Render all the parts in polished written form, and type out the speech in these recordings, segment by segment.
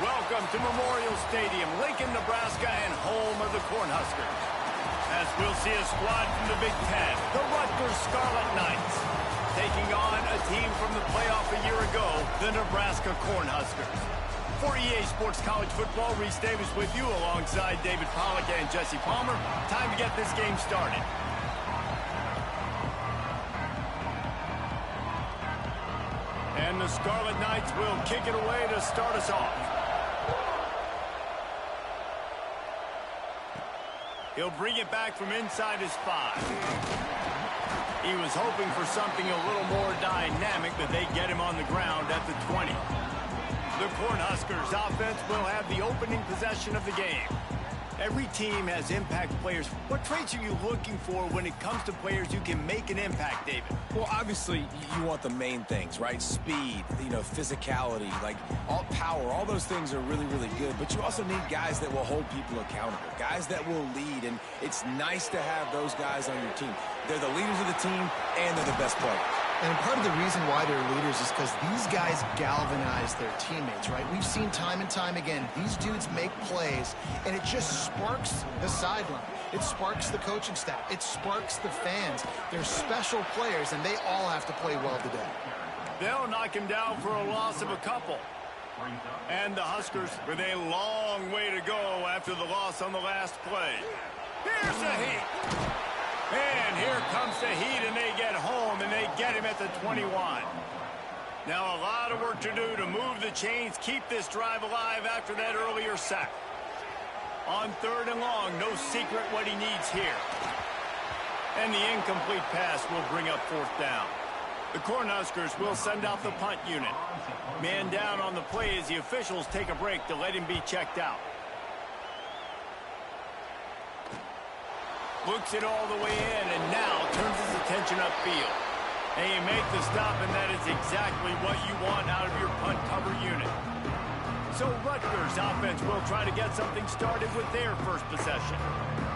Welcome to Memorial Stadium, Lincoln, Nebraska, and home of the Cornhuskers. As we'll see a squad from the Big Ten, the Rutgers Scarlet Knights, taking on a team from the playoff a year ago, the Nebraska Cornhuskers. For EA Sports College Football, Reese Davis with you alongside David Pollack and Jesse Palmer. Time to get this game started. And the Scarlet Knights will kick it away to start us off. He'll bring it back from inside his 5. He was hoping for something a little more dynamic, but they get him on the ground at the 20. The Cornhuskers offense will have the opening possession of the game. Every team has impact players. What traits are you looking for when it comes to players who can make an impact, David? Well, obviously, you want the main things, right? Speed, physicality, like all power, all those things are really, really good. But you also need guys that will hold people accountable, guys that will lead. And it's nice to have those guys on your team. They're the leaders of the team, and they're the best players. And part of the reason why they're leaders is because these guys galvanize their teammates, right? We've seen time and time again, these dudes make plays, and it just sparks the sideline. It sparks the coaching staff. It sparks the fans. They're special players, and they all have to play well today. They'll knock him down for a loss of a couple. And the Huskers with a long way to go after the loss on the last play. Here's the heat. And here comes the heat, and they get home, and they get him at the 21. Now a lot of work to do to move the chains, keep this drive alive after that earlier sack. On 3rd and long, no secret what he needs here. And the incomplete pass will bring up 4th down. The Cornhuskers will send out the punt unit. Man down on the play as the officials take a break to let him be checked out. Looks it all the way in, and now turns his attention upfield. And you make the stop, and that is exactly what you want out of your punt cover unit. So Rutgers offense will try to get something started with their first possession.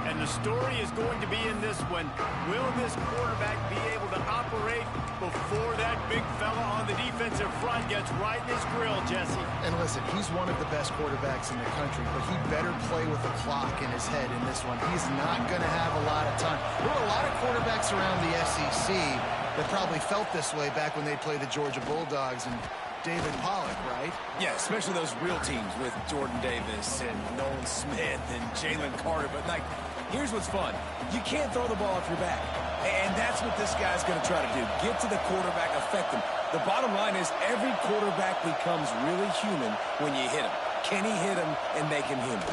And the story is going to be in this one. Will this quarterback be able to operate before that big fella on the defensive front gets right in his grill, Jesse? And listen, he's one of the best quarterbacks in the country, but he better play with the clock in his head in this one. He's not going to have a lot of time. There were a lot of quarterbacks around the SEC that probably felt this way back when they played the Georgia Bulldogs and David Pollack, right? Yeah, especially those real teams with Jordan Davis and Nolan Smith and Jalen Carter. But, here's what's fun. You can't throw the ball off your back. And that's what this guy's going to try to do. Get to the quarterback, affect him. The bottom line is every quarterback becomes really human when you hit him. Can he hit him and make him human?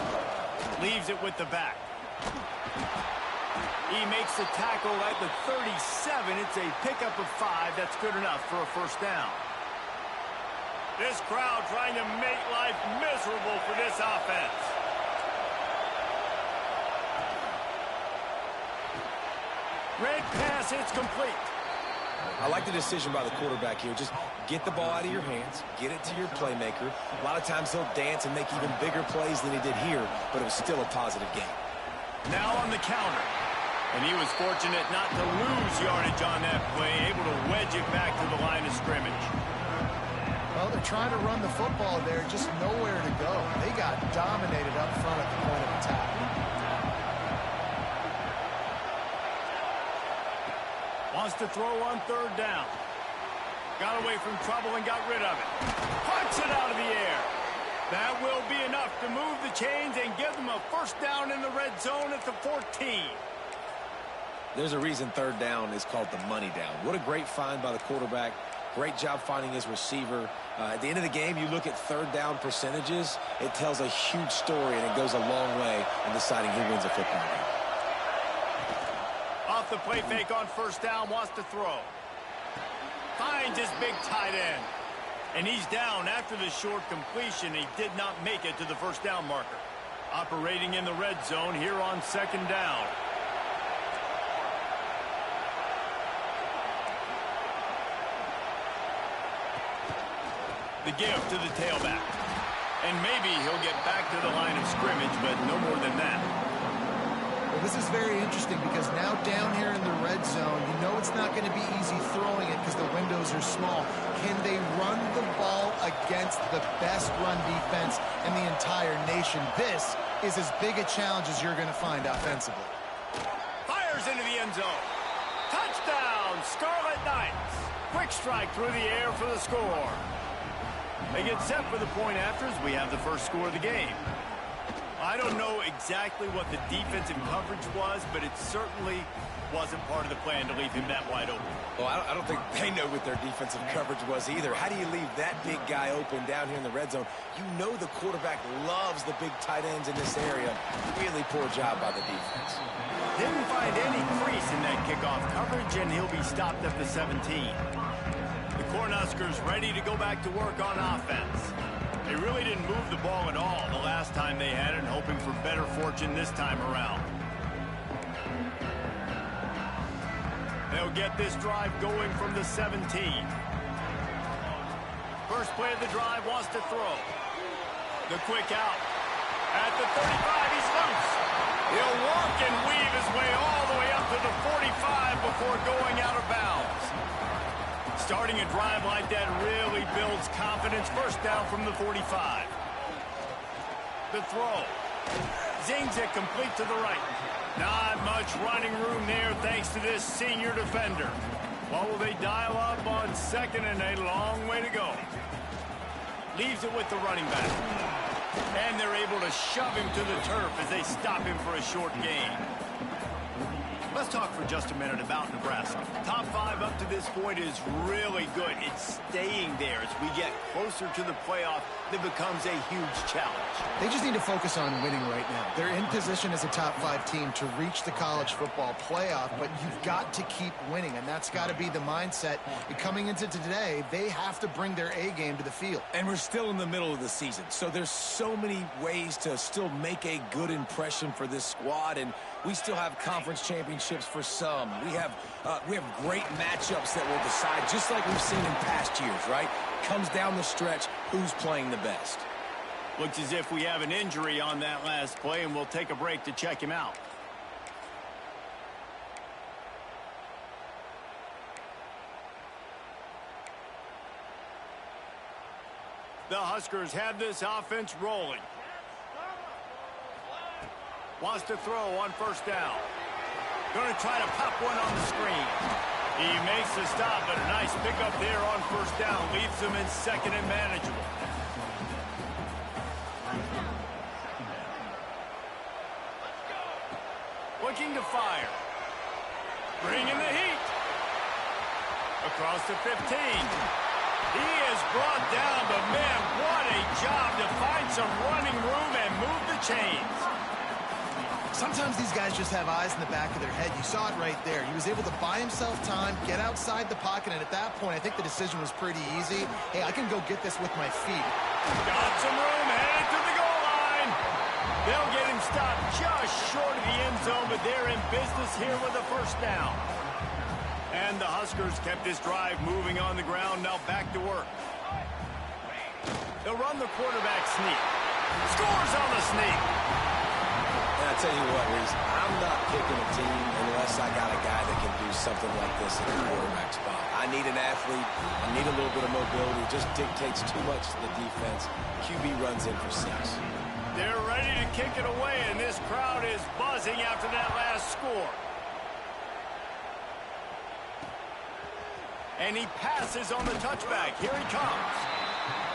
Leaves it with the back. He makes the tackle at the 37. It's a pickup of 5. That's good enough for a 1st down. This crowd trying to make life miserable for this offense. Red pass, it's complete. I like the decision by the quarterback here. Just get the ball out of your hands, get it to your playmaker. A lot of times he'll dance and make even bigger plays than he did here, but it was still a positive game. Now on the counter. And he was fortunate not to lose yardage on that play, able to wedge it back to the line of scrimmage. Well, they're trying to run the football there, just nowhere to go. They got dominated up front at the point of attack. Wants to throw on 3rd down. Got away from trouble and got rid of it. Punts it out of the air. That will be enough to move the chains and give them a 1st down in the red zone at the 14. There's a reason 3rd down is called the money down. What a great find by the quarterback. Great job finding his receiver. At the end of the game, you look at 3rd down percentages. It tells a huge story, and it goes a long way in deciding who wins a football game. Off the play fake on 1st down, wants to throw. Finds his big tight end. And he's down after the short completion. He did not make it to the 1st down marker. Operating in the red zone here on 2nd down. The give to the tailback. And maybe he'll get back to the line of scrimmage, but no more than that. Well, this is very interesting because now down here in the red zone, you know it's not going to be easy throwing it because the windows are small. Can they run the ball again? against the best run defense in the entire nation. This is as big a challenge as you're going to find offensively. Fires into the end zone. Touchdown, Scarlet Knights. Quick strike through the air for the score. They get set for the point after as we have the first score of the game. I don't know exactly what the defensive coverage was, but it certainly wasn't part of the plan to leave him that wide open. Well, I don't think they know what their defensive coverage was either. How do you leave that big guy open down here in the red zone? You know the quarterback loves the big tight ends in this area. Really poor job by the defense. Didn't find any crease in that kickoff coverage, and he'll be stopped at the 17. The Cornhuskers ready to go back to work on offense. They really didn't move the ball at all the last time they had it, hoping for better fortune this time around. They'll get this drive going from the 17. First play of the drive, wants to throw. The quick out. At the 35, he's loose. He'll work and weave his way all the way up to the 45 before going out of bounds. Starting a drive like that really builds confidence. First down from the 45. The throw. Zings it complete to the right. Not much running room there thanks to this senior defender. What will they dial up on second, and a long way to go. Leaves it with the running back. And they're able to shove him to the turf as they stop him for a short gain. Let's talk for just a minute about Nebraska. Top 5 up to this point is really good. It's staying there. As we get closer to the playoff, it becomes a huge challenge. They just need to focus on winning right now. They're in position as a top 5 team to reach the college football playoff, but you've got to keep winning, and that's got to be the mindset. And coming into today, they have to bring their A game to the field. And we're still in the middle of the season, so there's so many ways to still make a good impression for this squad, and we still have conference championships for some. We have great matchups that will decide, just like we've seen in past years, right? Comes down the stretch, who's playing the best. Looks as if we have an injury on that last play, and we'll take a break to check him out. The Huskers have this offense rolling. Wants to throw on first down. Going to try to pop one on the screen. He makes the stop, but a nice pickup there on first down. Leaves him in second and manageable. Looking to fire. Bringing the heat. Across the 15. He is brought down, but man, what a job to find some running room and move the chains. Sometimes these guys just have eyes in the back of their head. You saw it right there. He was able to buy himself time, get outside the pocket, and at that point, I think the decision was pretty easy. Hey, I can go get this with my feet. Got some room, headed to the goal line. They'll get him stopped just short of the end zone, but they're in business here with a first down. And the Huskers kept this drive moving on the ground, now back to work. They'll run the quarterback sneak. Scores on the sneak. And I tell you what, Reese, I'm not picking a team unless I got a guy that can do something like this in the quarterback spot. I need an athlete. I need a little bit of mobility. It just dictates too much to the defense. QB runs in for 6. They're ready to kick it away, and this crowd is buzzing after that last score. And he passes on the touchback. Here he comes.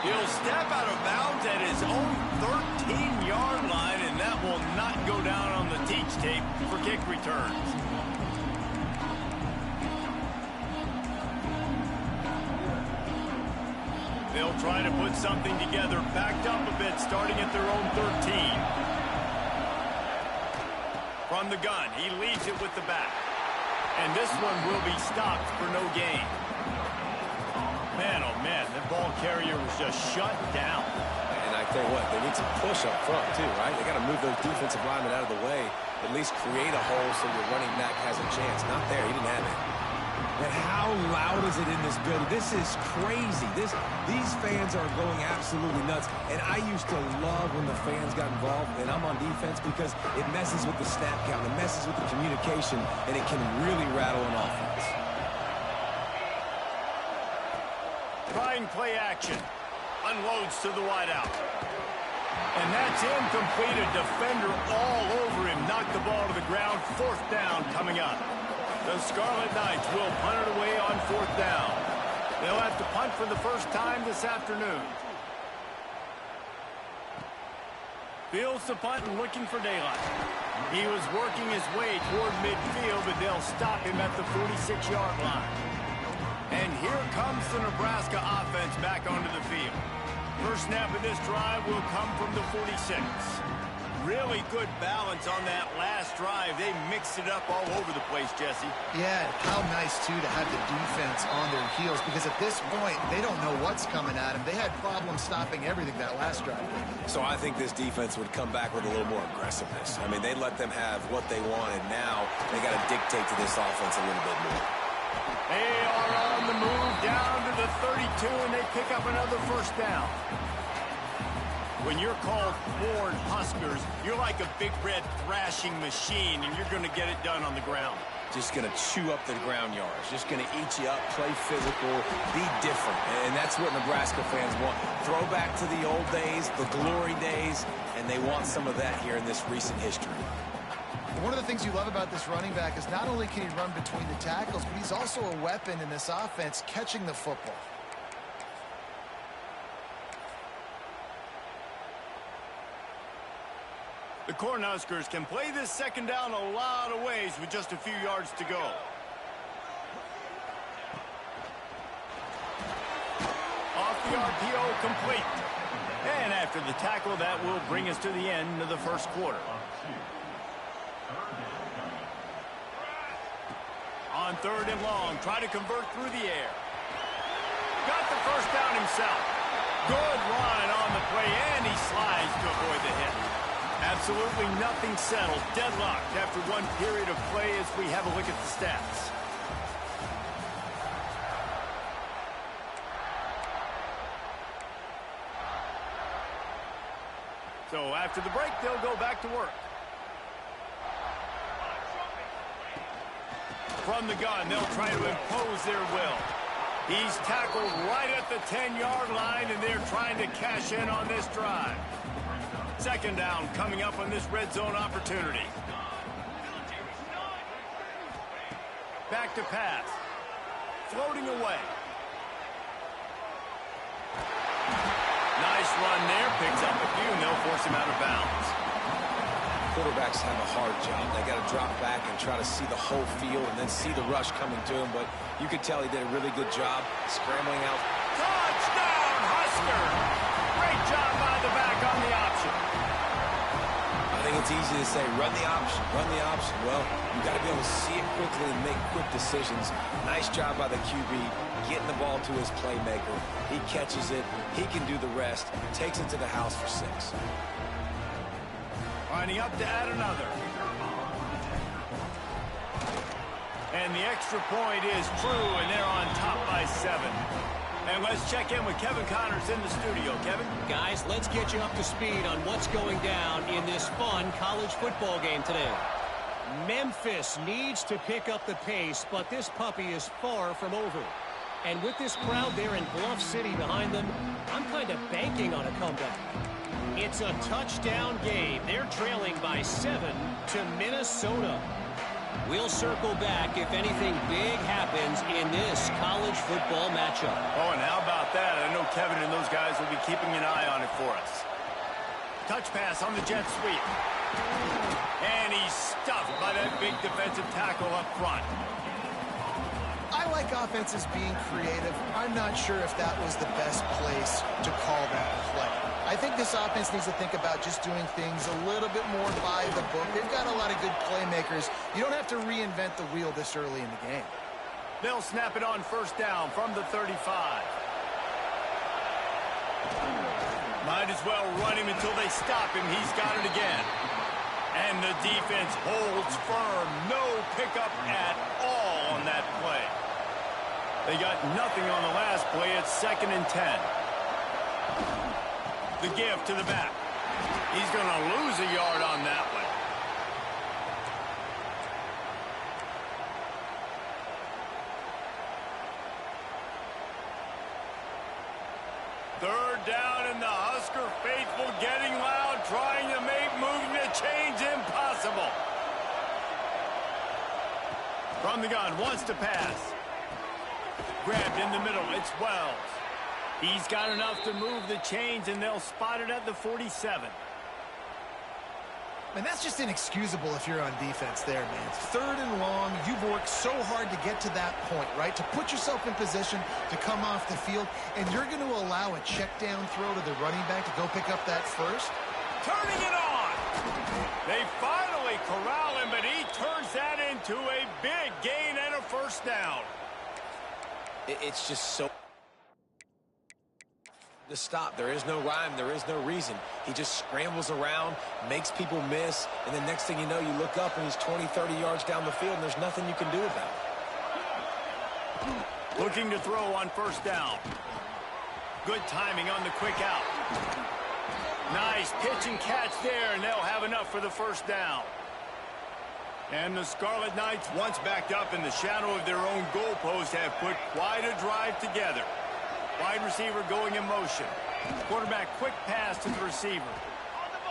He'll step out of bounds at his own 13-yard line, and that will not go down on the teach tape for kick returns. They'll try to put something together, backed up a bit, starting at their own 13. From the gun, he leads it with the back. And this one will be stopped for no gain. Man, oh man, that ball carrier was just shut down. And I tell you what, they need some push up front too, right? They got to move those defensive linemen out of the way, at least create a hole so your running back has a chance. Not there, he didn't have it. And how loud is it in this building? This is crazy. These fans are going absolutely nuts. And I used to love when the fans got involved, and I'm on defense, because it messes with the snap count, it messes with the communication, and it can really rattle an offense. Trying play action. A unloads to the wideout. And that's incomplete. A defender all over him. Knocked the ball to the ground. 4th down coming up. The Scarlet Knights will punt it away on 4th down. They'll have to punt for the first time this afternoon. Fields the punt and looking for daylight. He was working his way toward midfield, but they'll stop him at the 46-yard line. And here comes the Nebraska offense back onto the field. First snap of this drive will come from the 46. Really good balance on that last drive. They mixed it up all over the place, Jesse. Yeah, how nice, too, to have the defense on their heels, because at this point, they don't know what's coming at them. They had problems stopping everything that last drive. So I think this defense would come back with a little more aggressiveness. I mean, they let them have what they wanted. Now they got to dictate to this offense a little bit more. They are on the move down to the 32, and they pick up another first down. When you're called Horned Huskers, you're like a big red thrashing machine, and you're going to get it done on the ground. Just going to chew up the ground yards. Just going to eat you up, play physical, be different. And that's what Nebraska fans want. Throw back to the old days, the glory days, and they want some of that here in this recent history. One of the things you love about this running back is not only can he run between the tackles, but he's also a weapon in this offense catching the football. The Cornhuskers can play this second down a lot of ways with just a few yards to go. Off the RPO, complete. And after the tackle, that will bring us to the end of the first quarter. On 3rd and long, try to convert through the air. Got the first down himself. Good run on the play, and he slides to avoid the hit. Absolutely nothing settled. Deadlocked after one period of play as we have a look at the stats. So after the break, they'll go back to work. From the gun, they'll try to impose their will. He's tackled right at the 10-yard line, and they're trying to cash in on this drive. Second down coming up on this red zone opportunity. Back to pass. Floating away. Nice run there. Picks up a few, and they'll force him out of bounds. Quarterbacks have a hard job. They got to drop back and try to see the whole field and then see the rush coming to him. But you could tell he did a really good job scrambling out. Touchdown, Husker! Great job by the back on the option. I think it's easy to say, run the option, run the option. Well, you got to be able to see it quickly and make quick decisions. Nice job by the QB, getting the ball to his playmaker. He catches it. He can do the rest. Takes it to the house for 6. Lining up to add another. And the extra point is true, and they're on top by 7. And let's check in with Kevin Connors in the studio. Kevin? Guys, let's get you up to speed on what's going down in this fun college football game today. Memphis needs to pick up the pace, but this puppy is far from over. And with this crowd there in Bluff City behind them, I'm kind of banking on a comeback. It's a touchdown game. They're trailing by 7 to Minnesota. We'll circle back if anything big happens in this college football matchup. Oh, and how about that? I know Kevin and those guys will be keeping an eye on it for us. Touch pass on the jet sweep. And he's stuffed by that big defensive tackle up front. I like offenses being creative. I'm not sure if that was the best place to call that play. I think this offense needs to think about just doing things a little bit more by the book. They've got a lot of good playmakers. You don't have to reinvent the wheel this early in the game. They'll snap it on first down from the 35. Might as well run him until they stop him. He's got it again. And the defense holds firm. No pickup at all on that play. They got nothing on the last play. It's 2nd and 10. The give to the back. He's going to lose a yard on that one. Third down, and the Husker faithful getting loud, trying to make moving the chains impossible. From the gun, wants to pass. Grabbed in the middle, it's Wells. He's got enough to move the chains, and they'll spot it at the 47. And that's just inexcusable if you're on defense there, man. 3rd and long. You've worked so hard to get to that point, right? To put yourself in position to come off the field, and you're going to allow a check down throw to the running back to go pick up that first? Turning it on. They finally corral him, but he turns that into a big gain and a first down. It's just so... to stop. There is no rhyme. There is no reason. He just scrambles around, makes people miss, and then next thing you know, you look up and he's 20, 30 yards down the field, and there's nothing you can do about it. Looking to throw on first down. Good timing on the quick out. Nice pitch and catch there, and they'll have enough for the first down. And the Scarlet Knights, once backed up in the shadow of their own goalpost, have put quite a drive together. Wide receiver going in motion. Quarterback quick pass to the receiver.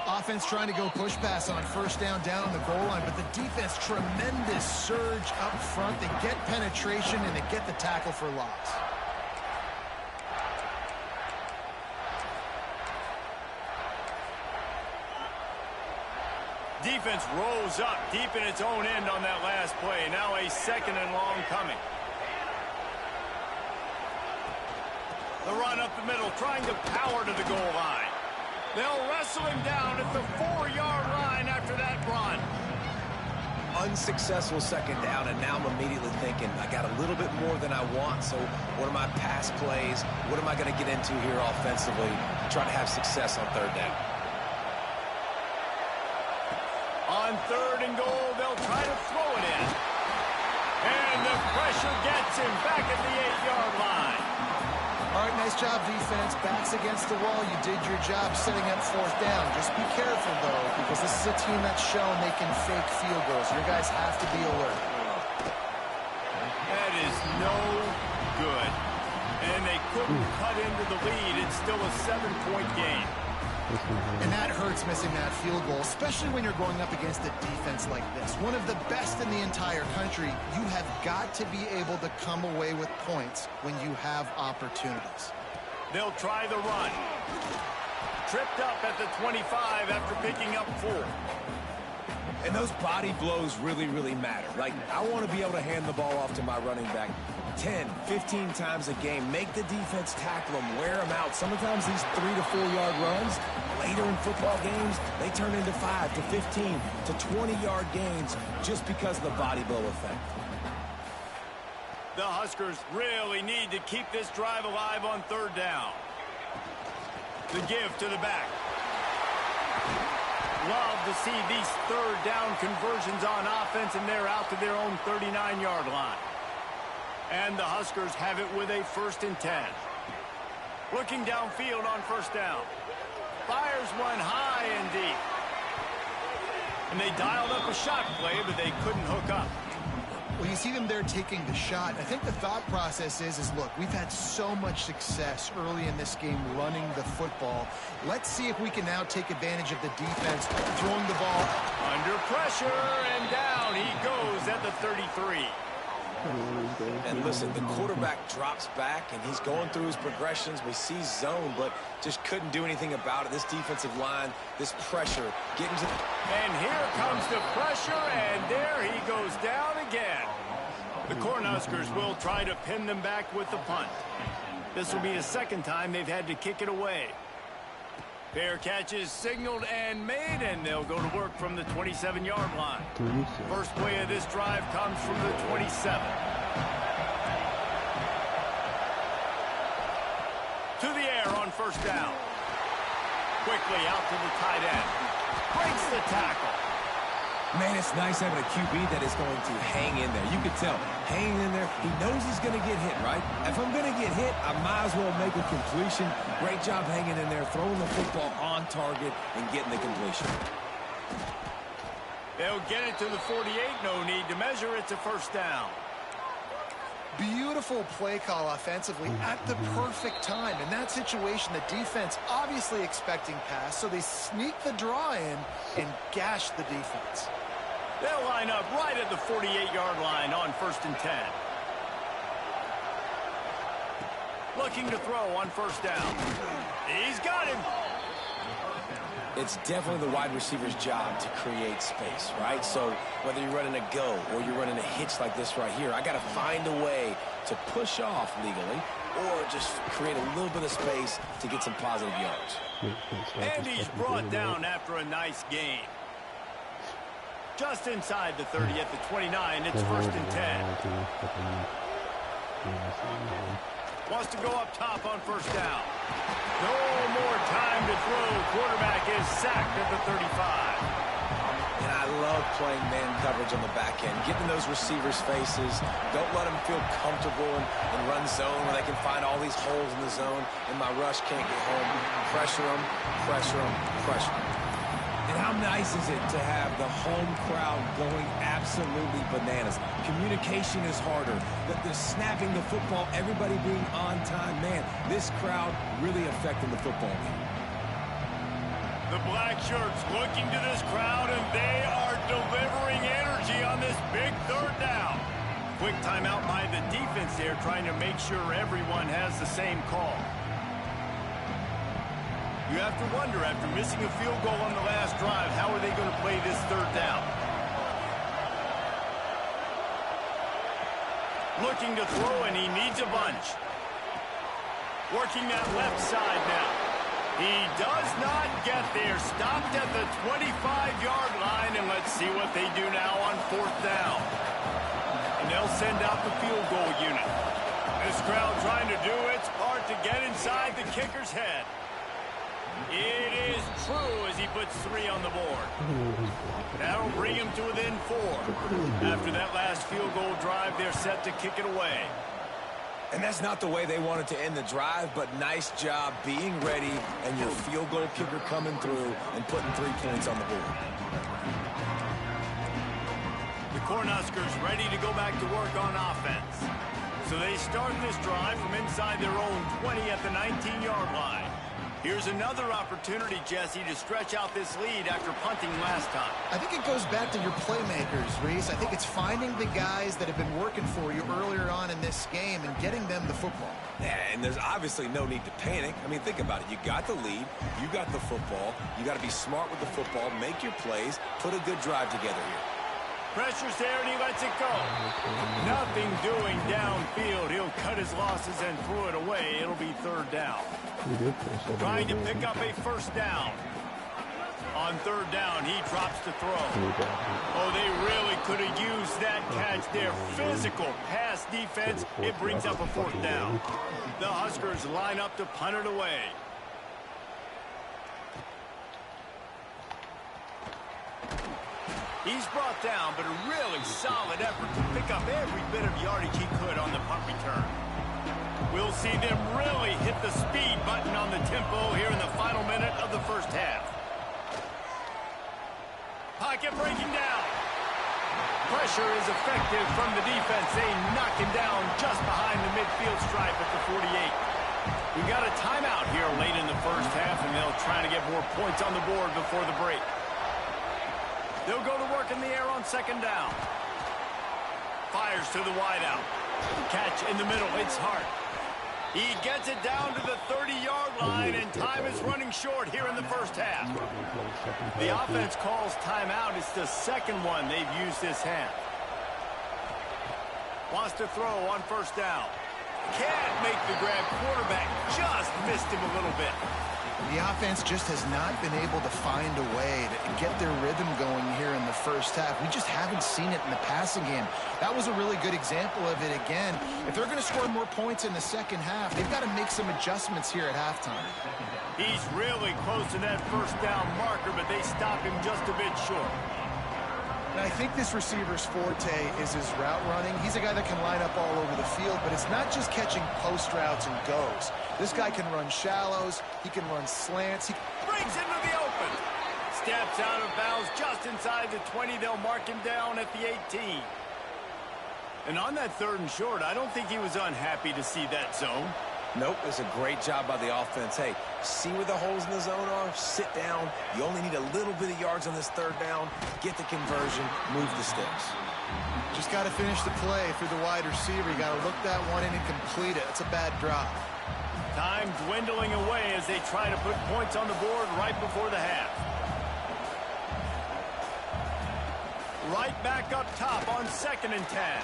Offense trying to go push pass on first down on the goal line, but the defense, tremendous surge up front. They get penetration, and they get the tackle for loss. Defense rolls up deep in its own end on that last play. Now a 2nd and long coming. The run up the middle, trying to power to the goal line. They'll wrestle him down at the 4-yard line after that run. Unsuccessful 2nd down, and now I'm immediately thinking, I got a little bit more than I want, so what are my pass plays? What am I going to get into here offensively? Try to have success on 3rd down. On 3rd and goal, they'll try to throw it in. And the pressure gets him back at the 8-yard line. All right, nice job, defense. Backs against the wall. You did your job setting up 4th down. Just be careful, though, because this is a team that's shown they can fake field goals. Your guys have to be alert. That is no good. And they couldn't cut into the lead. It's still a 7-point game. And that hurts, missing that field goal, especially when you're going up against a defense like this. One of the best in the entire country. You have got to be able to come away with points when you have opportunities. They'll try the run. Tripped up at the 25 after picking up 4. And those body blows really, really matter. Like, I want to be able to hand the ball off to my running back 10, 15 times a game. Make the defense tackle them, wear them out. Sometimes these 3 to 4 yard runs, later in football games, they turn into 5 to 15 to 20-yard gains just because of the body blow effect. The Huskers really need to keep this drive alive on 3rd down. The give to the back. Love to see these 3rd down conversions on offense, and they're out to their own 39-yard line. And the Huskers have it with a 1st and 10. Looking downfield on 1st down. Fires one high and deep. And they dialed up a shot play, but they couldn't hook up. Well, you see them there taking the shot. I think the thought process is look, we've had so much success early in this game running the football. Let's see if we can now take advantage of the defense throwing the ball. Under pressure, and down he goes at the 33. And listen, the quarterback drops back, and he's going through his progressions. We see zone, but just couldn't do anything about it. This defensive line, this pressure, getting to... And here comes the pressure, and there he goes down again. The Cornhuskers will try to pin them back with the punt. This will be the 2nd time they've had to kick it away. Fair catches signaled and made, and they'll go to work from the 27-yard line. First play of this drive comes from the 27. To the air on 1st down. Quickly out to the tight end. Breaks the tackle. Man, it's nice having a QB that is going to hang in there. You can tell, hanging in there, he knows he's going to get hit, right? If I'm going to get hit, I might as well make a completion. Great job hanging in there, throwing the football on target and getting the completion. They'll get it to the 48. No need to measure. It's a 1st down. Beautiful play call offensively at the perfect time. In that situation, the defense obviously expecting pass, so they sneak the draw in and gash the defense. They'll line up right at the 48-yard line on 1st and 10. Looking to throw on 1st down. He's got him. It's definitely the wide receiver's job to create space, right? So whether you're running a go or you're running a hitch like this right here, I got to find a way to push off legally or just create a little bit of space to get some positive yards. And he's brought down after a nice gain. Just inside the 30 at the 29, it's 1st and 10. Wants to go up top on 1st down. No more time to throw. Quarterback is sacked at the 35. And I love playing man coverage on the back end, getting those receivers' faces. Don't let them feel comfortable in run zone where they can find all these holes in the zone, and my rush can't get home. Pressure them, pressure them, pressure them. And how nice is it to have the home crowd going absolutely bananas? Communication is harder. The snapping the football, everybody being on time. Man, this crowd really affecting the football game. The black shirts looking to this crowd, and they are delivering energy on this big 3rd down. Quick timeout by the defense there, trying to make sure everyone has the same call. You have to wonder, after missing a field goal on the last drive, how are they going to play this 3rd down? Looking to throw, and he needs a bunch. Working that left side now. He does not get there. Stopped at the 25-yard line, and let's see what they do now on 4th down. And they'll send out the field goal unit. This crowd trying to do its part to get inside the kicker's head. It is true as he puts 3 on the board. That'll bring him to within 4. After that last field goal drive, they're set to kick it away. And that's not the way they wanted to end the drive, but nice job being ready and your field goal kicker coming through and putting 3 points on the board. The Cornhuskers ready to go back to work on offense. So they start this drive from inside their own 20 at the 19-yard line. Here's another opportunity, Jesse, to stretch out this lead after punting last time. I think it goes back to your playmakers, Reese. I think it's finding the guys that have been working for you earlier on in this game and getting them the football. Yeah, and there's obviously no need to panic. I mean, think about it. You got the lead. You got the football. You got to be smart with the football, make your plays, put a good drive together here. Pressure's there, and he lets it go. Nothing doing downfield. He'll cut his losses and throw it away. It'll be 3rd down. Trying to pick up a 1st down. On 3rd down, he drops to throw. Oh, they really could have used that catch there. Physical pass defense. It brings up a 4th down. The Huskers line up to punt it away. He's brought down, but a really solid effort to pick up every bit of yardage he could on the punt return. We'll see them really hit the speed button on the tempo here in the final minute of the 1st half. Pocket breaking down. Pressure is effective from the defense. They knock him down just behind the midfield stripe at the 48. We got a timeout here late in the 1st half, and they'll try to get more points on the board before the break. They'll go to work in the air on 2nd down. Fires to the wideout. Catch in the middle. It's Hart. He gets it down to the 30-yard line, and time is running short here in the 1st half. The offense calls timeout. It's the 2nd one they've used this half. Wants to throw on 1st down. Can't make the grab. Quarterback just missed him a little bit. The offense just has not been able to find a way to get their rhythm going here in the 1st half. We just haven't seen it in the passing game. That was a really good example of it again. If they're going to score more points in the 2nd half, they've got to make some adjustments here at halftime. He's really close to that 1st down marker, but they stop him just a bit short. And I think this receiver's forte is his route running. He's a guy that can line up all over the field, but it's not just catching post routes and goes. This guy can run shallows. He can run slants. He brings into the open. Steps out of bounds just inside the 20. They'll mark him down at the 18. And on that 3rd and short, I don't think he was unhappy to see that zone. Nope, it's a great job by the offense. Hey, see where the holes in the zone are? Sit down. You only need a little bit of yards on this 3rd down. Get the conversion. Move the sticks. Just got to finish the play through the wide receiver. You got to look that one in and complete it. It's a bad drop. Time dwindling away as they try to put points on the board right before the half. Right back up top on 2nd and 10.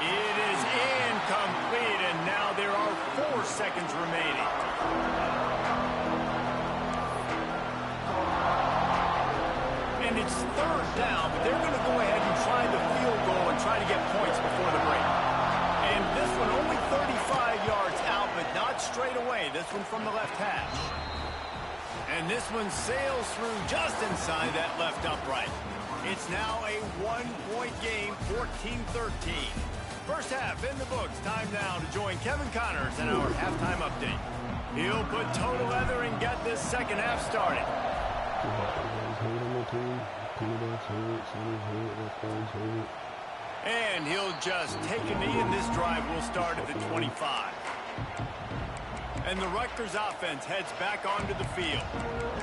It is incomplete, and now there are 4 seconds remaining. And it's 3rd down, but they're going to go ahead and try the field goal and try to get points before the break. And this one only 35 yards out, but not straight away. This one from the left hash. And this one sails through just inside that left upright. It's now a 1-point game, 14-13. First half in the books. Time now to join Kevin Connors in our halftime update. He'll put total leather and get this second half started. And he'll just take a knee, and this drive will start at the 25. And the Rutgers offense heads back onto the field.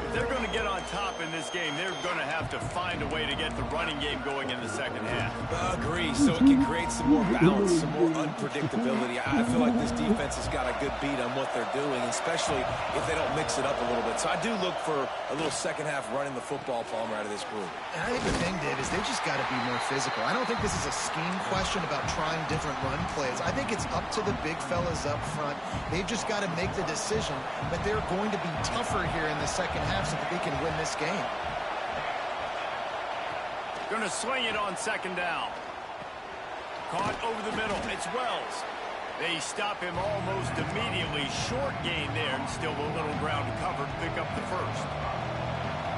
If they're going to get on top in this game, they're going to have to find a way to get the running game going in the second half. Agree. So it can create some more balance, some more unpredictability. I feel like this defense has got a good beat on what they're doing, especially if they don't mix it up a little bit. So I do look for a little second half running the football, Palmer, out of this group. And I think the thing, Dave, is they just got to be more physical. I don't think this is a scheme question about trying different run plays. I think it's up to the big fellas up front. They've just got to make the decision that they're going to be tougher here in the second half so that they can win this game. Going to swing it on 2nd down. Caught over the middle. It's Wells. They stop him almost immediately. Short gain there, and still a little ground to cover to pick up the first.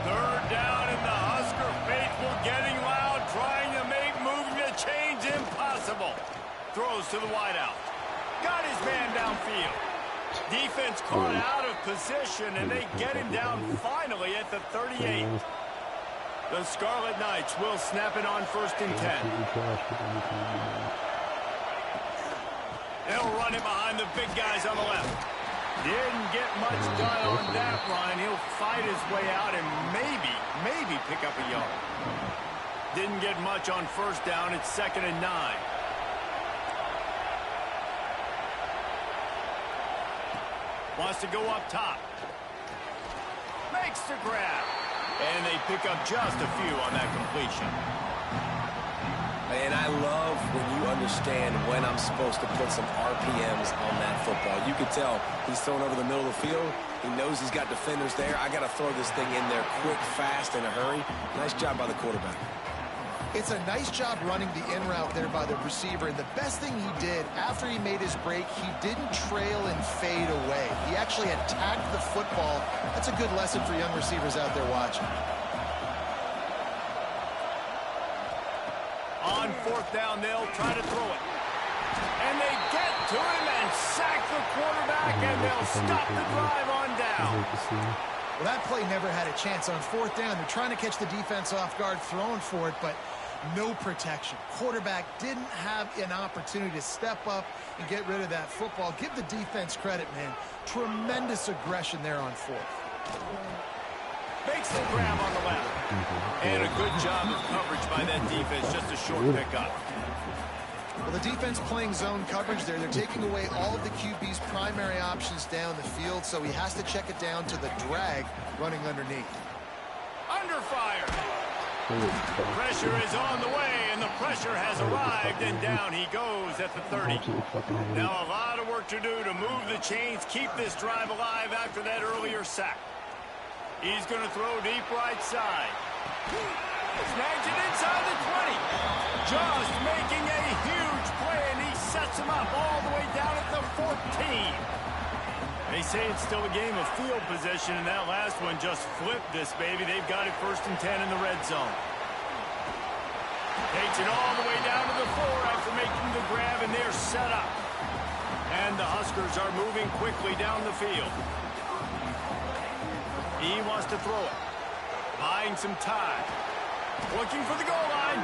3rd down, and the Husker faithful getting loud, trying to make moving the chains impossible. Throws to the wideout. Got his man downfield. Defense caught out of position, and they get him down finally at the 38. The Scarlet Knights will snap it on 1st and 10. They'll run it behind the big guys on the left. Didn't get much done on that run. He'll fight his way out and maybe pick up a yard. Didn't get much on 1st down. It's 2nd and 9. Wants to go up top. Makes the grab. And they pick up just a few on that completion. And I love when you understand when I'm supposed to put some RPMs on that football. You can tell he's throwing over the middle of the field. He knows he's got defenders there. I got to throw this thing in there quick, fast, in a hurry. Nice job by the quarterback. It's a nice job running the in route there by the receiver. And the best thing he did after he made his break, he didn't trail and fade away. He actually attacked the football. That's a good lesson for young receivers out there watching. On 4th down, they'll try to throw it. And they get to him and sack the quarterback, and they'll stop the drive on down. Well, that play never had a chance. On 4th down, they're trying to catch the defense off guard, throwing for it, but no protection. Quarterback didn't have an opportunity to step up and get rid of that football. Give the defense credit, man. Tremendous aggression there on 4th. Makes the grab on the left. And a good job of coverage by that defense. Just a short pickup. Well, the defense playing zone coverage there. They're taking away all of the QB's primary options down the field, so he has to check it down to the drag running underneath. Under fire. Pressure is on the way, and the pressure has arrived, and down he goes at the 30. Now a lot of work to do to move the chains, keep this drive alive after that earlier sack. He's going to throw deep right side. Snags it inside the 20. Just making a huge play, and he sets him up all the way down at the 14. They say it's still a game of field position, and that last one just flipped this baby. They've got it 1st and 10 in the red zone. Takes it all the way down to the 4 after making the grab, and they're set up. And the Huskers are moving quickly down the field. He wants to throw it. Buying some time. Looking for the goal line.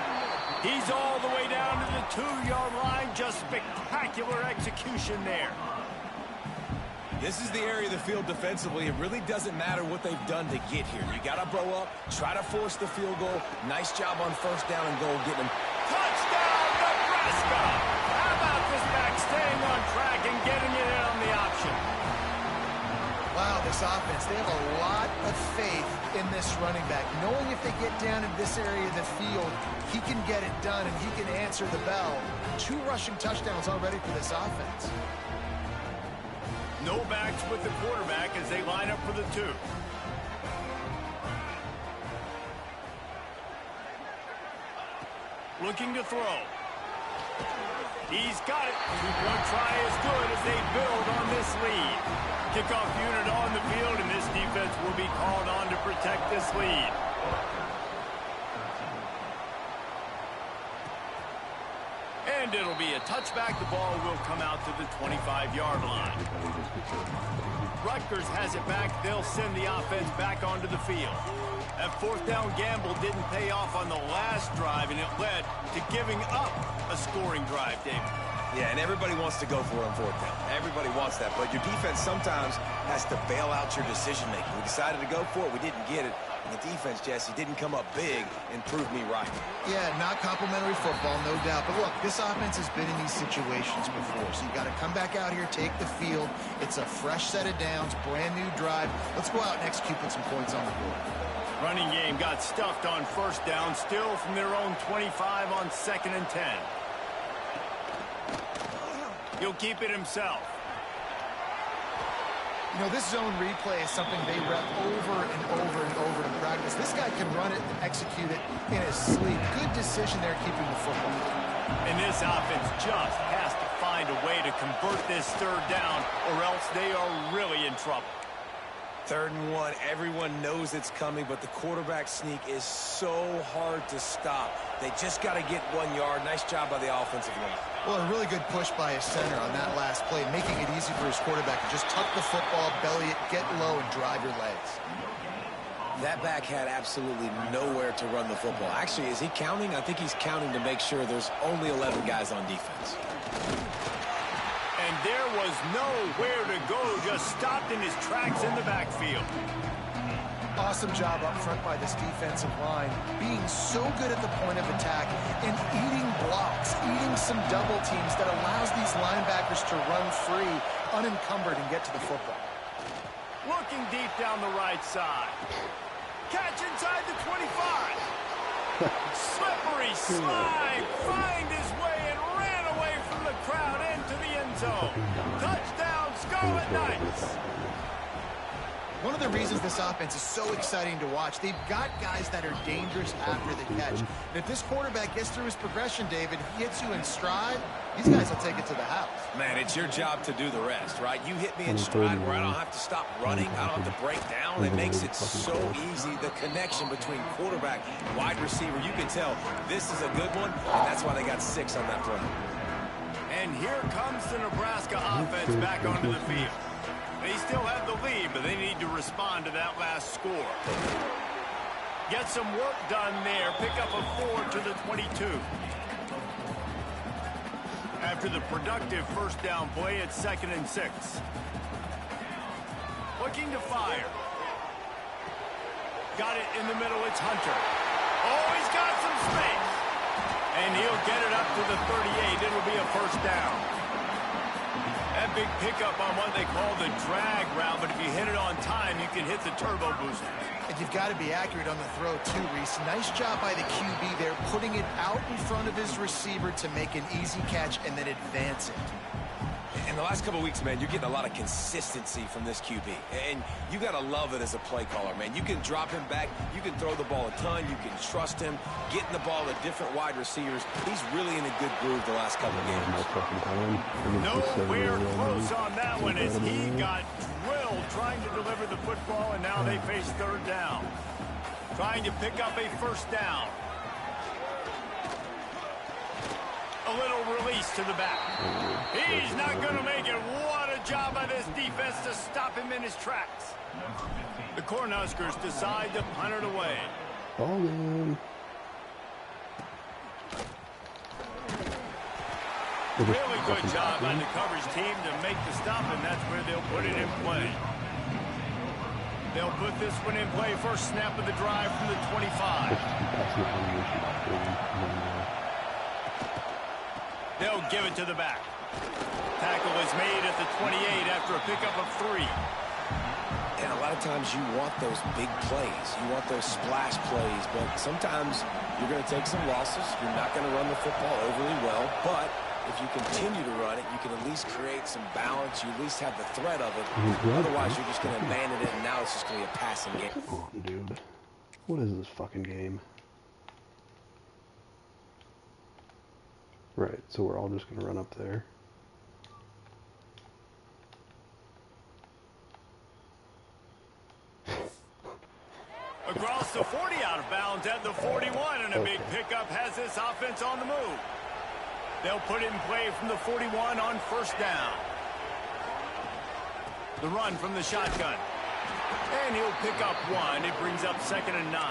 He's all the way down to the 2-yard line. Just spectacular execution there. This is the area of the field defensively. It really doesn't matter what they've done to get here. You got to blow up, try to force the field goal. Nice job on first down and goal getting them. Touchdown, Nebraska! How about this back staying on track and getting it in on the option? Wow, this offense, they have a lot of faith in this running back, knowing if they get down in this area of the field, he can get it done and he can answer the bell. 2 rushing touchdowns already for this offense. No backs with the quarterback as they line up for the 2. Looking to throw. He's got it. 2-point try is good as they build on this lead. Kickoff unit on the field, and this defense will be called on to protect this lead. And it'll be a touchback. The ball will come out to the 25-yard line. Rutgers has it back. They'll send the offense back onto the field. That 4th down gamble didn't pay off on the last drive, and it led to giving up a scoring drive, David. Yeah, and everybody wants to go for it on 4th down. Everybody wants that, but your defense sometimes has to bail out your decision-making. We decided to go for it. We didn't get it. And the defense, Jesse, didn't come up big and prove me right. Yeah, not complimentary football, no doubt. But look, this offense has been in these situations before, so you got to come back out here, take the field. It's a fresh set of downs, brand new drive. Let's go out and execute, put some points on the board. Running game got stuffed on 1st down, still from their own 25 on 2nd and 10. He'll keep it himself. You know, this zone replay is something they rep over and over and over in practice. This guy can run it and execute it in his sleep. Good decision there keeping the football. And this offense just has to find a way to convert this 3rd down, or else they are really in trouble. 3rd and 1, everyone knows it's coming, but the quarterback sneak is so hard to stop. They just got to get 1 yard. Nice job by the offensive line. Well, a really good push by his center on that last play, making it easy for his quarterback to just tuck the football, belly it, get low, and drive your legs. That back had absolutely nowhere to run the football. Actually, is he counting? I think he's counting to make sure there's only 11 guys on defense. And there was nowhere to go, just stopped in his tracks in the backfield. Awesome job up front by this defensive line, being so good at the point of attack and eating blocks, eating some double teams that allows these linebackers to run free, unencumbered, and get to the football. Looking deep down the right side. Catch inside the 25. Slippery slide, find his way and ran away from the crowd into the end zone. Touchdown, Scarlet Knights. One of the reasons this offense is so exciting to watch, they've got guys that are dangerous after the catch. And if this quarterback gets through his progression, David, he hits you in stride, these guys will take it to the house. Man, it's your job to do the rest, right? You hit me in stride where I don't have to stop running. I don't have to break down. It makes it so easy. The connection between quarterback and wide receiver, you can tell this is a good one, and that's why they got 6 on that play. And here comes the Nebraska offense back onto the field. They still have the lead, but they need to respond to that last score. Get some work done there. Pick up a 4 to the 22. After the productive 1st down play, it's 2nd and 6. Looking to fire. Got it in the middle. It's Hunter. Oh, he's got some space. And he'll get it up to the 38. It'll be a 1st down. That big pickup on what they call the drag route, but if you hit it on time, you can hit the turbo boosters. And you've got to be accurate on the throw, too, Reese. Nice job by the QB there, putting it out in front of his receiver to make an easy catch and then advance it. In the last couple of weeks, man, you're getting a lot of consistency from this QB. And you got to love it as a play caller, man. You can drop him back. You can throw the ball a ton. You can trust him, getting the ball to different wide receivers. He's really in a good groove the last couple of games. Nowhere close on that one as he got drilled trying to deliver the football, and now they face 3rd down. Trying to pick up a 1st down. A little release to the back. He's not going to make it. What a job by this defense to stop him in his tracks. The Cornhuskers decide to punt it away. Really good job by the coverage team to make the stop, and that's where they'll put it in play. They'll put this one in play. First snap of the drive from the 25. They'll give it to the back. Tackle is made at the 28 after a pickup of 3. And a lot of times you want those big plays. You want those splash plays, but sometimes you're going to take some losses. You're not going to run the football overly well, but if you continue to run it, you can at least create some balance. You at least have the threat of it. Otherwise, you're just going to abandon it, and now it's just going to be a passing game. Come on, dude. What is this fucking game? Right, so we're all just going to run up there. Across the 40, out of bounds at the 41, and a big pickup has this offense on the move. They'll put it in play from the 41 on first down. The run from the shotgun. And he'll pick up 1. It brings up 2nd and 9.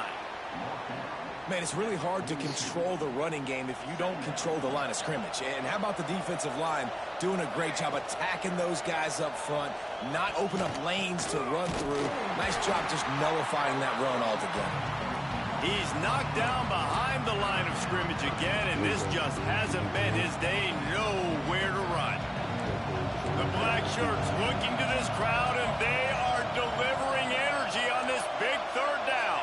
Man, it's really hard to control the running game if you don't control the line of scrimmage. And how about the defensive line doing a great job attacking those guys up front, not open up lanes to run through. Nice job just nullifying that run altogether. He's knocked down behind the line of scrimmage again, and this just hasn't been his day. Nowhere to run. The black shirts looking to this crowd, and they are delivering energy on this big 3rd down.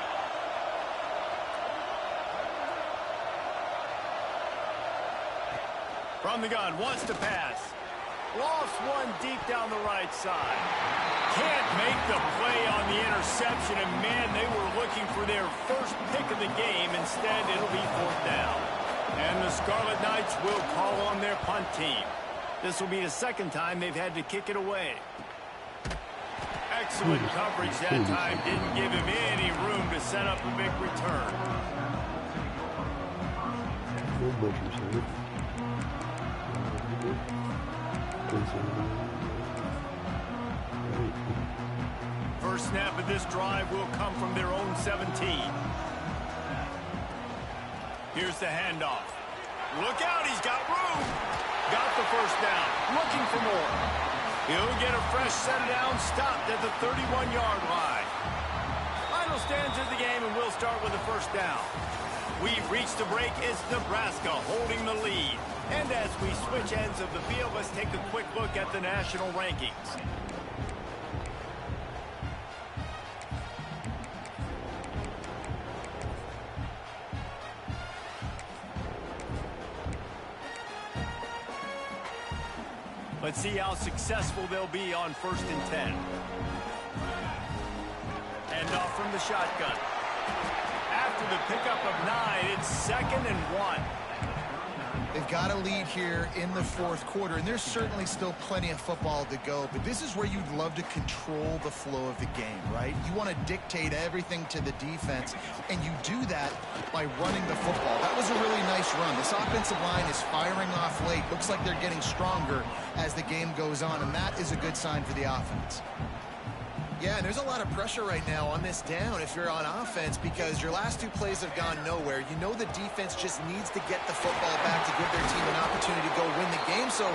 From the gun, wants to pass. Lost 1 deep down the right side. Can't make the play on the interception, and man, they were looking for their first pick of the game. Instead, it'll be 4th down. And the Scarlet Knights will call on their punt team. This will be the 2nd time they've had to kick it away. Excellent coverage that time. Didn't give him any room to set up a big return. First snap of this drive will come from their own 17. Here's the handoff. Look out, he's got room. Got the first down. Looking for more. He'll get a fresh set down, stopped at the 31-yard line. Final stands of the game, and we'll start with the first down. We've reached the break. It's Nebraska holding the lead. And as we switch ends of the field, let's take a quick look at the national rankings. Let's see how successful they'll be on 1st and 10. And off from the shotgun. After the pickup of 9, it's 2nd and 1. They've got a lead here in the 4th quarter, and there's certainly still plenty of football to go, but this is where you'd love to control the flow of the game, right? You want to dictate everything to the defense, and you do that by running the football. That was a really nice run. This offensive line is firing off late. Looks like they're getting stronger as the game goes on, and that is a good sign for the offense. Yeah, and there's a lot of pressure right now on this down if you're on offense because your last 2 plays have gone nowhere. You know the defense just needs to get the football back to give their team an opportunity to go win the game, so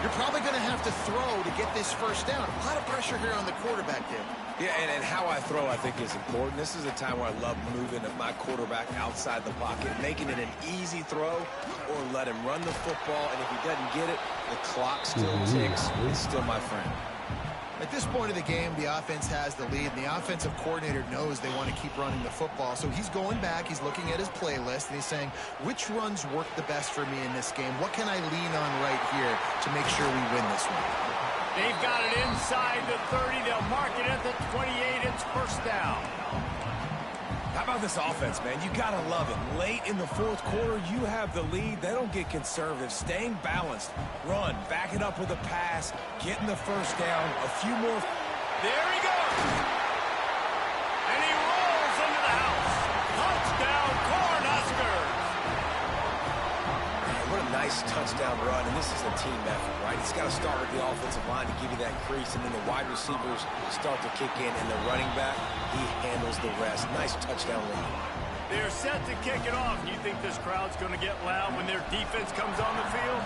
you're probably going to have to throw to get this first down. A lot of pressure here on the quarterback, Dave. Yeah, and how I throw, I think, is important. This is a time where I love moving my quarterback outside the pocket, making it an easy throw, or let him run the football, and if he doesn't get it, the clock still ticks. It's still my friend. At this point of the game, the offense has the lead, and the offensive coordinator knows they want to keep running the football. So he's going back, he's looking at his playlist, and he's saying, which runs work the best for me in this game? What can I lean on right here to make sure we win this one? They've got it inside the 30. They'll mark it at the 28. It's first down. How about this offense, man? You got to love it. Late in the 4th quarter, you have the lead. They don't get conservative. Staying balanced. Run. Back it up with a pass. Getting the first down. A few more. There he goes. And he rolls into the house. Touchdown, Cornhuskers. Man, what a nice touchdown run. And this is a team effort, right? It's got to start with the offensive line to give you that crease. And then the wide receivers start to kick in. And the running back, he handles the rest. Nice touchdown run. They're set to kick it off. You think this crowd's going to get loud when their defense comes on the field?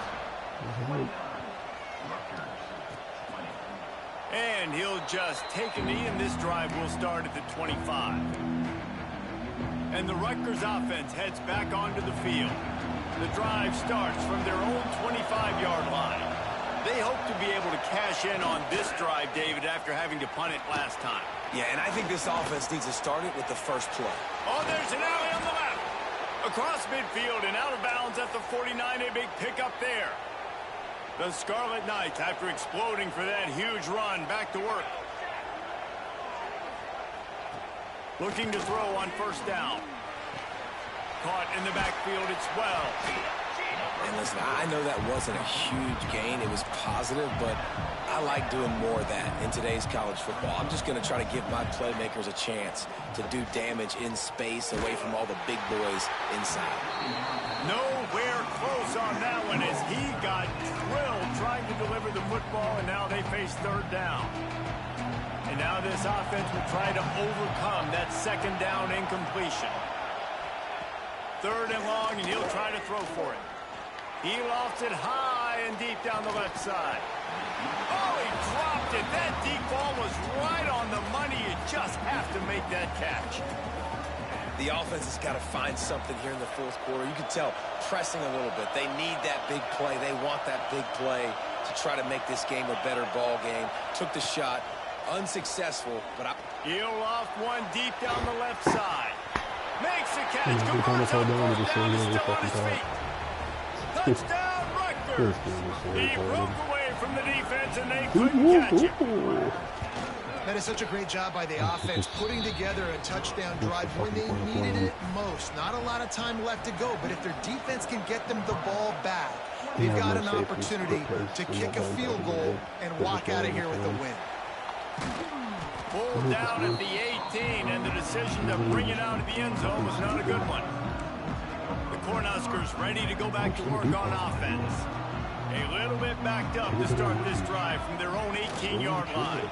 And he'll just take a knee, and this drive will start at the 25. And the Rutgers offense heads back onto the field. The drive starts from their own 25-yard line. They hope to be able to cash in on this drive, David, after having to punt it last time. Yeah, and I think this offense needs to start it with the first play. Oh, there's an alley on the left. Across midfield and out of bounds at the 49, a big pickup there. The Scarlet Knights, after exploding for that huge run, back to work. Looking to throw on first down. Caught in the backfield, it's Wells. And listen, I know that wasn't a huge gain. It was positive, but I like doing more of that in today's college football. I'm just going to try to give my playmakers a chance to do damage in space away from all the big boys inside. Nowhere close on that one as he got drilled trying to deliver the football, and now they face third down. And now this offense will try to overcome that second down incompletion. Third and long, and he'll try to throw for it. He lofts it high and deep down the left side. Oh, he dropped it. That deep ball was right on the money. You just have to make that catch. The offense has got to find something here in the fourth quarter. You can tell pressing a little bit. They need that big play. They want that big play to try to make this game a better ball game. Took the shot. Unsuccessful, but he'll loft one deep down the left side. Makes the catch. Every time I fall down, I just Down, say still every on his fucking feet. time. Touchdown, Rutgers. He broke away from the defense, and they Ooh, couldn't catch him. ooh. That is such a great job by the offense, putting together a touchdown drive when they needed it most. Not a lot of time left to go, but if their defense can get them the ball back, they've got an opportunity to kick a field goal and walk out of here with a win. Pulled down at the 18, and the decision to bring it out of the end zone was not a good one. The Cornhuskers ready to go back to work on offense. A little bit backed up to start this drive from their own 18-yard line.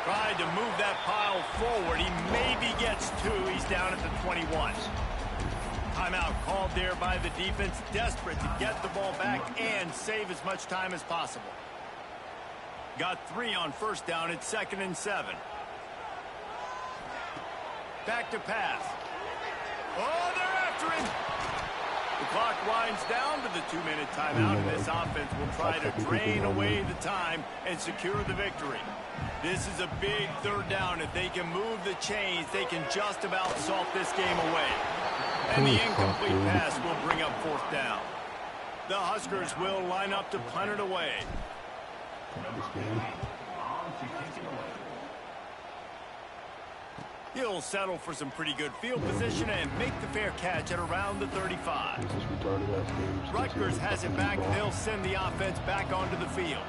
Tried to move that pile forward. He maybe gets two. He's down at the 21. Timeout called there by the defense, desperate to get the ball back and save as much time as possible. Got 3 on first down. It's 2nd and 7. Back to pass. Oh, they're after him. The clock winds down to the 2-minute timeout, and this offense will try to drain away the time and secure the victory. This is a big third down. If they can move the chains, they can just about salt this game away. And the incomplete pass will bring up fourth down. The Huskers will line up to punt it away. He'll settle for some pretty good field position and make the fair catch at around the 35. Rutgers has it back. They'll send the offense back onto the field.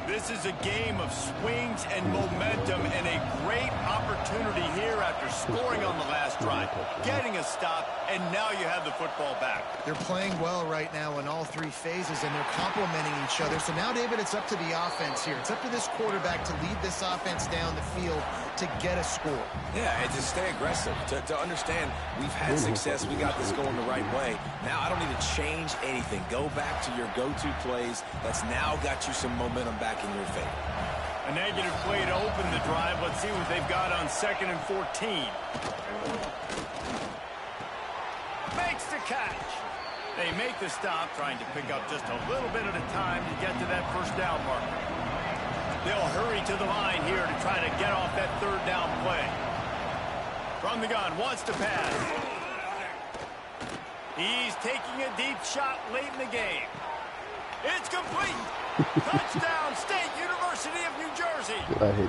This is a game of swings and momentum, and a great opportunity here after scoring on the last drive, getting a stop, and now you have the football back. They're playing well right now in all three phases, and they're complementing each other. So now, David, it's up to the offense here. It's up to this quarterback to lead this offense down the field to get a score. Yeah, and to stay aggressive, to understand we've had success, we got this going the right way. Now I don't need to change anything. Go back to your go-to plays. That's now got you some momentum back in your favor. A negative play to open the drive. Let's see what they've got on 2nd and 14. Makes the catch. They make the stop, trying to pick up just a little bit at a time to get to that first down marker. They'll hurry to the line here to try to get off that third down play. From the gun, wants to pass. He's taking a deep shot late in the game. It's complete. Touchdown, State University of New Jersey.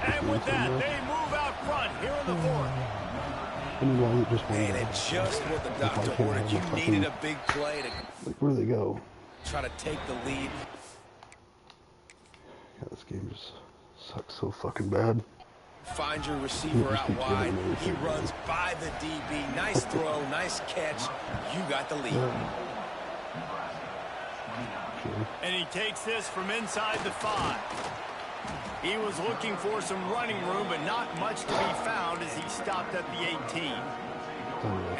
And with that, they move out front here in the fourth. And it's just what the doctor ordered. You needed a big play to where do they go? try to take the lead. God, this game just sucks so fucking bad. Find your receiver out wide. He runs by the DB. Nice throw, nice catch. You got the lead. And he takes this from inside the 5. He was looking for some running room, but not much to be found as he stopped at the 18.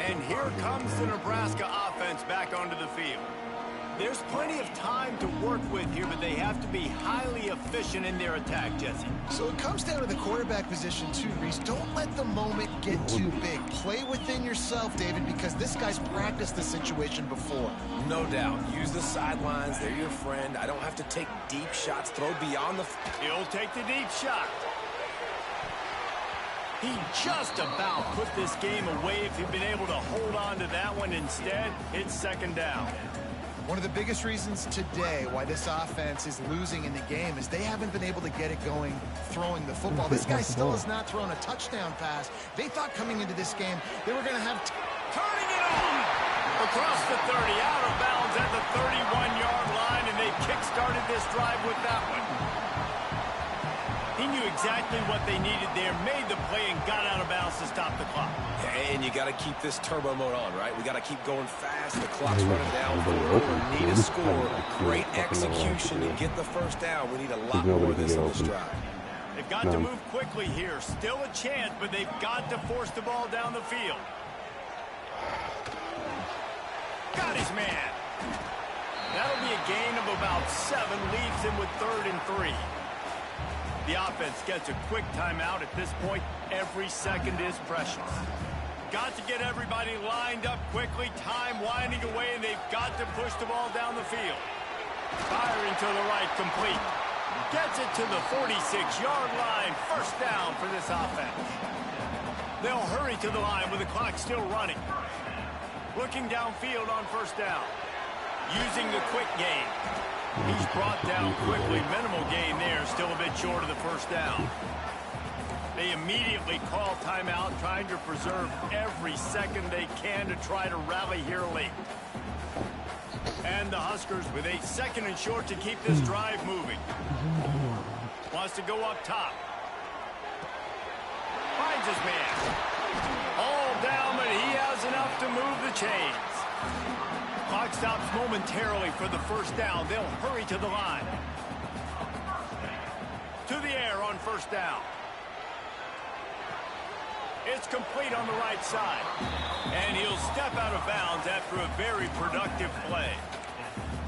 And here comes the Nebraska offense back onto the field. There's plenty of time to work with here, but they have to be highly efficient in their attack, Jesse. So it comes down to the quarterback position too, Reese. Don't let the moment get too big. Play within yourself, David, because this guy's practiced the situation before. No doubt. Use the sidelines. They're your friend. I don't have to take deep shots. Throw beyond the... He'll take the deep shot. He just about put this game away if he'd been able to hold on to that one. Instead, it's second down. One of the biggest reasons today why this offense is losing in the game is they haven't been able to get it going throwing the football. This guy still has not thrown a touchdown pass. They thought coming into this game they were going to have... Turning it on! Across the 30, out of bounds at the 31-yard line, and they kick-started this drive with that one. He knew exactly what they needed there, made the play, and got out of bounds to stop the clock. And you got to keep this turbo mode on, right? We got to keep going fast. The clock's running down. We need a score. Great execution to get the first down. We need a lot more of this on this drive. They've got to move quickly here. Still a chance, but they've got to force the ball down the field. Got his man. That'll be a gain of about 7. Leaves him with 3rd and 3. The offense gets a quick timeout. At this point, every second is precious. Got to get everybody lined up quickly. Time winding away, and they've got to push the ball down the field. Firing to the right, complete. Gets it to the 46-yard line. First down for this offense. They'll hurry to the line with the clock still running. Looking downfield on first down. Using the quick game. He's brought down quickly. Minimal gain there. Still a bit short of the first down. They immediately call timeout, trying to preserve every second they can to try to rally here late. And the Huskers with a 2nd and short to keep this drive moving. Wants to go up top. Finds his man. All down, but he has enough to move the chains. Clock stops momentarily for the first down. They'll hurry to the line. To the air on first down. It's complete on the right side. And he'll step out of bounds after a very productive play.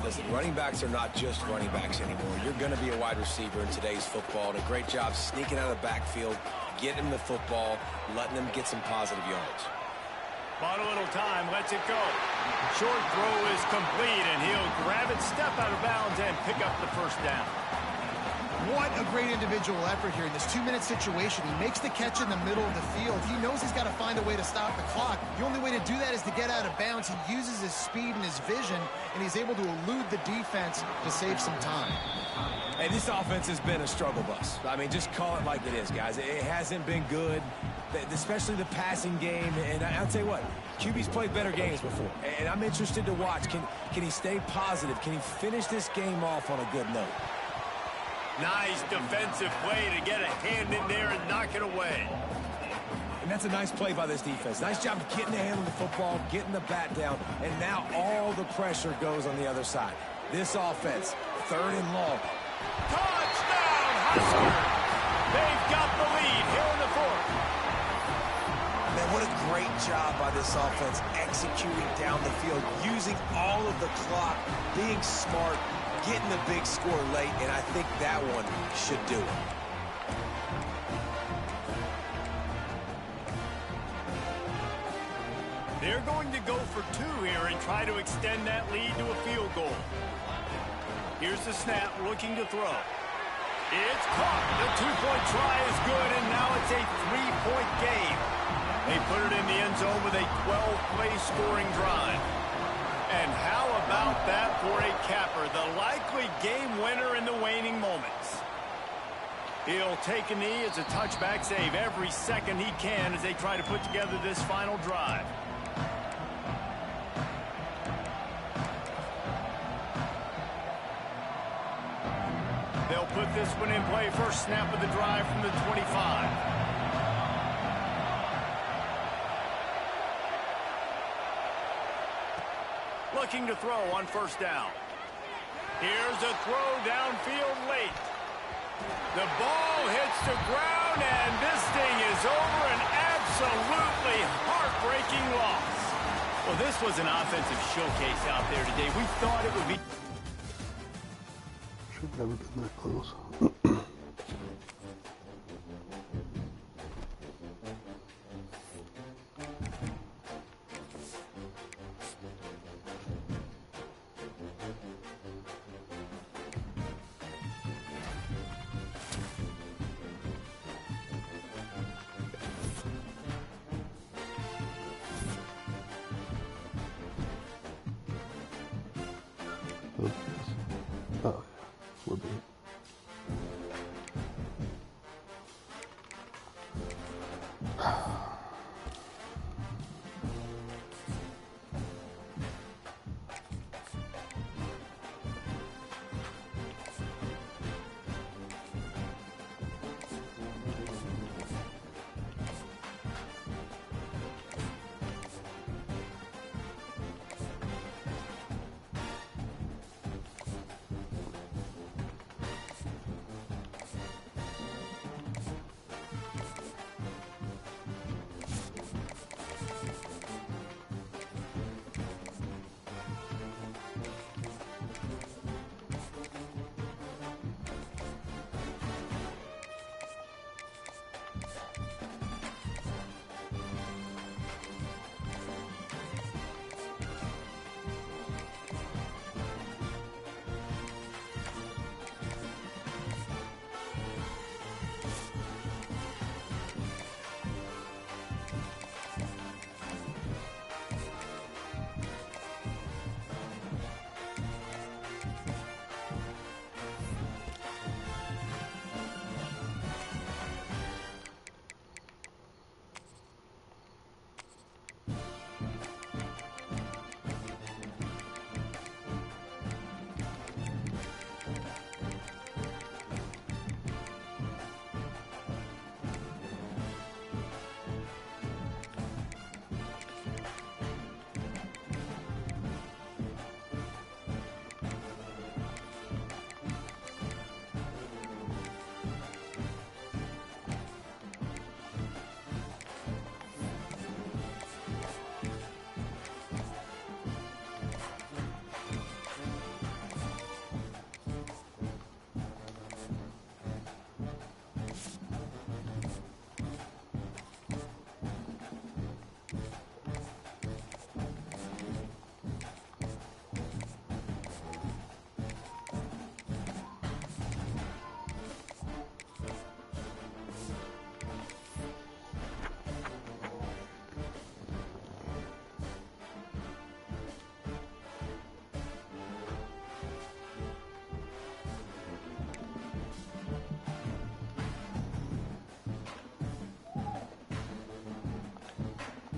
Listen, running backs are not just running backs anymore. You're going to be a wide receiver in today's football. And a great job sneaking out of the backfield, getting him the football, letting them get some positive yards. Bought a little time, lets it go. Short throw is complete, and he'll grab it, step out of bounds, and pick up the first down. What a great individual effort here in this 2-minute situation. He makes the catch in the middle of the field. He knows he's got to find a way to stop the clock. The only way to do that is to get out of bounds. He uses his speed and his vision, and he's able to elude the defense to save some time. Hey, this offense has been a struggle bus. I mean, just call it like it is, guys. It hasn't been good, especially the passing game. And I'll tell you what, QB's played better games before. And I'm interested to watch. Can he stay positive? Can he finish this game off on a good note? Nice defensive play to get a hand in there and knock it away. And that's a nice play by this defense. Nice job of getting the hand on the football, getting the bat down, and now all the pressure goes on the other side. This offense, 3rd and long. Touchdown, Huskers! They've got the lead here in the 4th. Man, what a great job by this offense executing down the field, using all of the clock, being smart, getting the big score late, and I think that one should do it. They're going to go for 2 here and try to extend that lead to a field goal. Here's the snap, looking to throw. It's caught. The 2-point try is good, and now it's a 3-point game. They put it in the end zone with a 12-play scoring drive. And how about that for a capper? The likely game winner in the waning moments. He'll take a knee as a touchback, save every second he can as they try to put together this final drive. They'll put this one in play. First snap of the drive from the 25. Looking to throw on first down. Here's a throw downfield late. The ball hits the ground, and this thing is over. An absolutely heartbreaking loss. Well, this was an offensive showcase out there today. We thought it would be... Should have never been that close.